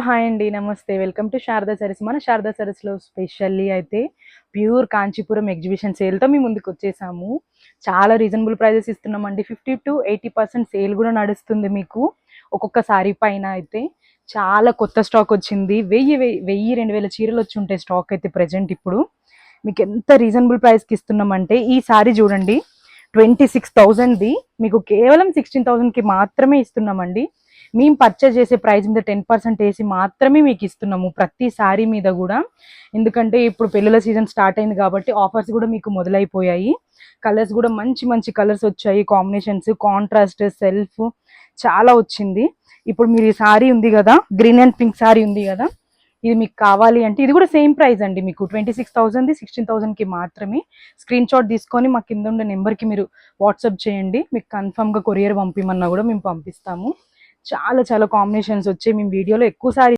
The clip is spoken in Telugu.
హాయ్ అండి, నమస్తే. Welcome to Sharada saris. మన శారదా సారీస్లో స్పెషల్లీ అయితే ప్యూర్ కాంచీపురం ఎగ్జిబిషన్ సేల్తో మేము ముందుకు వచ్చేసాము. చాలా రీజనబుల్ ప్రైజెస్ ఇస్తున్నామండి. 50% to 80% సేల్ కూడా నడుస్తుంది మీకు. ఒక్కొక్క సారీ పైన అయితే చాలా కొత్త స్టాక్ వచ్చింది. 1000-2000 చీరలు వచ్చి ఉంటాయి స్టాక్ అయితే ప్రజెంట్. ఇప్పుడు మీకు ఎంత రీజనబుల్ ప్రైస్కి ఇస్తున్నామంటే ఈ సారీ చూడండి, 26,000ది మీకు కేవలం 16,000కి మాత్రమే ఇస్తున్నామండి. మేము పర్చేజ్ చేసే ప్రైస్ మీద 10% వేసి మాత్రమే మీకు ఇస్తున్నాము ప్రతి సారీ మీద కూడా. ఎందుకంటే ఇప్పుడు పెళ్ళిళ్ళ సీజన్ స్టార్ట్ అయింది కాబట్టి ఆఫర్స్ కూడా మీకు మొదలైపోయాయి. కలర్స్ కూడా మంచి మంచి కలర్స్ వచ్చాయి, కాంబినేషన్స్, కాంట్రాస్ట్, సెల్ఫ్ చాలా వచ్చింది. ఇప్పుడు మీరు ఈ సారీ ఉంది కదా, గ్రీన్ అండ్ పింక్ సారీ ఉంది కదా, ఇది మీకు కావాలి అంటే ఇది కూడా సేమ్ ప్రైస్ అండి. మీకు 26,000ది 16,000కి మాత్రమే. స్క్రీన్ షాట్ తీసుకొని మా కింద ఉండే నెంబర్కి మీరు వాట్సాప్ చేయండి. మీకు కన్ఫర్మ్గా కొరియర్ పంపిమన్నా కూడా మేము పంపిస్తాము. చాలా చాలా కాంబినేషన్స్ వచ్చాయి. మేము వీడియోలో ఎక్కువ సారీ